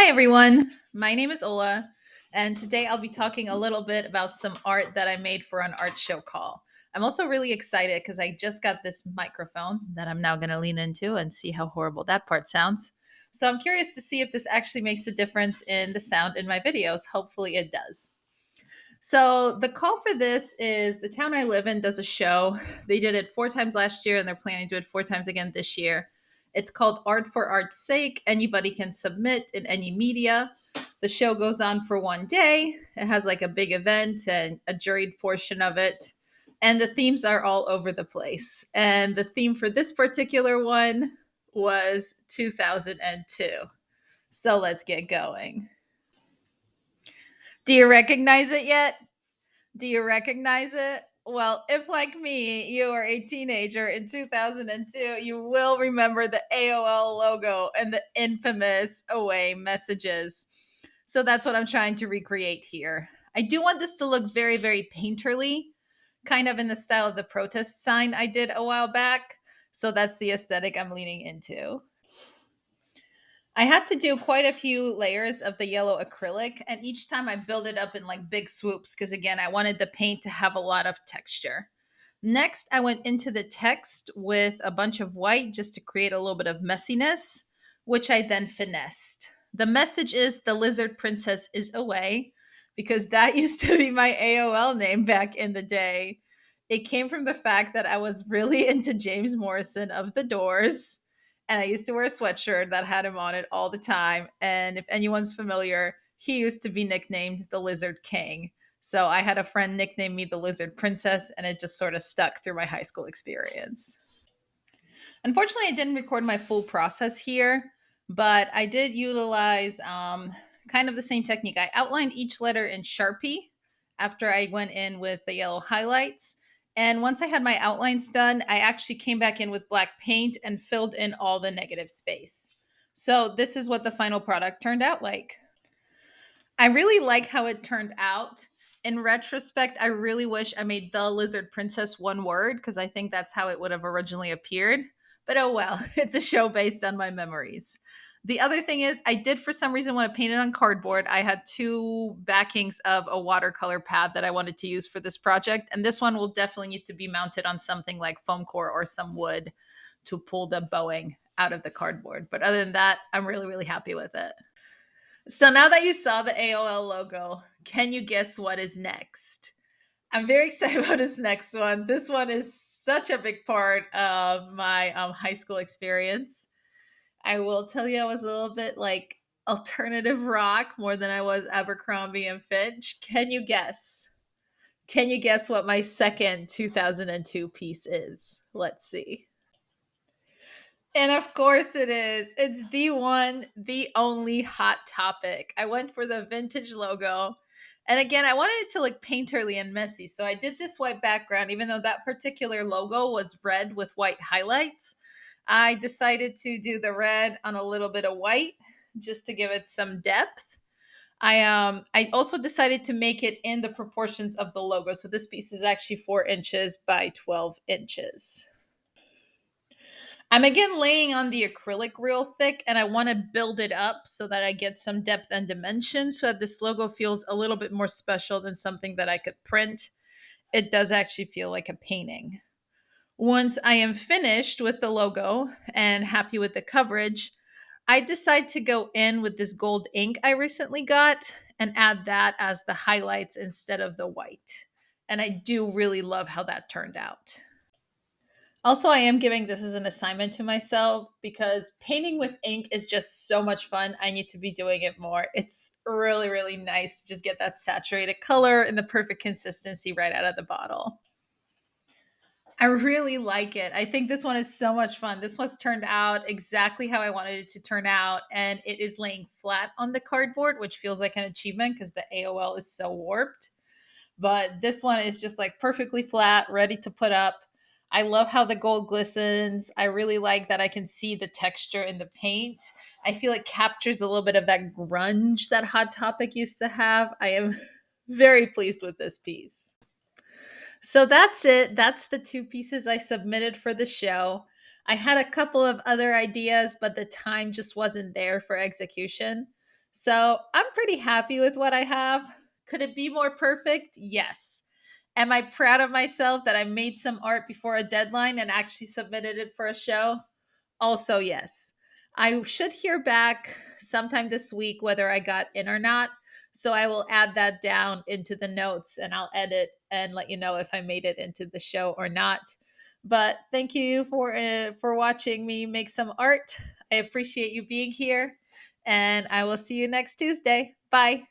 Hi, everyone. My name is Ola, and today I'll be talking a little bit about some art that I made for an art show call. I'm also really excited because I just got this microphone that I'm now going to lean into and see how horrible that part sounds. So I'm curious to see if this actually makes a difference in the sound in my videos. Hopefully, it does. So the call for this is the town I live in does a show. They did it 4 times last year and they're planning to do it 4 times again this year. It's called Art for Art's Sake. Anybody can submit in any media. The show goes on for one day. It has like a big event and a juried portion of it. And the themes are all over the place. And the theme for this particular one was 2002. So let's get going. Do you recognize it yet? Do you recognize it? Well, if like me, you are a teenager in 2002, you will remember the AOL logo and the infamous away messages. So that's what I'm trying to recreate here. I do want this to look very, very painterly, kind of in the style of the protest sign I did a while back. So that's the aesthetic I'm leaning into. I had to do quite a few layers of the yellow acrylic, and each time I build it up in like big swoops because, again, I wanted the paint to have a lot of texture. Next, I went into the text with a bunch of white just to create a little bit of messiness, which I then finessed. The message is the lizard princess is away because that used to be my AOL name back in the day. It came from the fact that I was really into James Morrison of The Doors, and I used to wear a sweatshirt that had him on it all the time. And if anyone's familiar, he used to be nicknamed the Lizard King. So I had a friend nickname me the Lizard Princess, and it just sort of stuck through my high school experience. Unfortunately, I didn't record my full process here, but I did utilize kind of the same technique. I outlined each letter in Sharpie after I went in with the yellow highlights. And once I had my outlines done, I actually came back in with black paint and filled in all the negative space. So this is what the final product turned out like. I really like how it turned out. In retrospect, I really wish I made the Lizard Princess one word because I think that's how it would have originally appeared. But oh well, it's a show based on my memories. The other thing is, I did for some reason want to paint it on cardboard. I had two backings of a watercolor pad that I wanted to use for this project, and this one will definitely need to be mounted on something like foam core or some wood to pull the bowing out of the cardboard. But other than that, I'm really, really happy with it. So now that you saw the AOL logo, can you guess what is next? I'm very excited about this next one. This one is such a big part of my high school experience. I will tell you, I was a little bit like alternative rock more than I was Abercrombie and Fitch. Can you guess? Can you guess what my second 2002 piece is? Let's see. And of course it is. It's the one, the only Hot Topic. I went for the vintage logo. And again, I wanted it to look painterly and messy. So I did this white background, even though that particular logo was red with white highlights. I decided to do the red on a little bit of white just to give it some depth. I also decided to make it in the proportions of the logo. So this piece is actually 4 inches by 12 inches. I'm again laying on the acrylic real thick, and I want to build it up so that I get some depth and dimension so that this logo feels a little bit more special than something that I could print. It does actually feel like a painting. Once I am finished with the logo and happy with the coverage, I decide to go in with this gold ink I recently got and add that as the highlights instead of the white. And I do really love how that turned out. Also, I am giving this as an assignment to myself because painting with ink is just so much fun. I need to be doing it more. It's really, really nice to just get that saturated color and the perfect consistency right out of the bottle. I really like it. I think this one is so much fun. This was turned out exactly how I wanted it to turn out, and it is laying flat on the cardboard, which feels like an achievement because the AOL is so warped. But this one is just like perfectly flat, ready to put up. I love how the gold glistens. I really like that I can see the texture in the paint. I feel it captures a little bit of that grunge that Hot Topic used to have. I am very pleased with this piece. So that's it. That's the two pieces I submitted for the show. I had a couple of other ideas, but the time just wasn't there for execution. So I'm pretty happy with what I have. Could it be more perfect? Yes. Am I proud of myself that I made some art before a deadline and actually submitted it for a show? Also, yes. I should hear back sometime this week whether I got in or not. So I will add that down into the notes and I'll edit and let you know if I made it into the show or not. But thank you for watching me make some art. I appreciate you being here, and I will see you next Tuesday. Bye.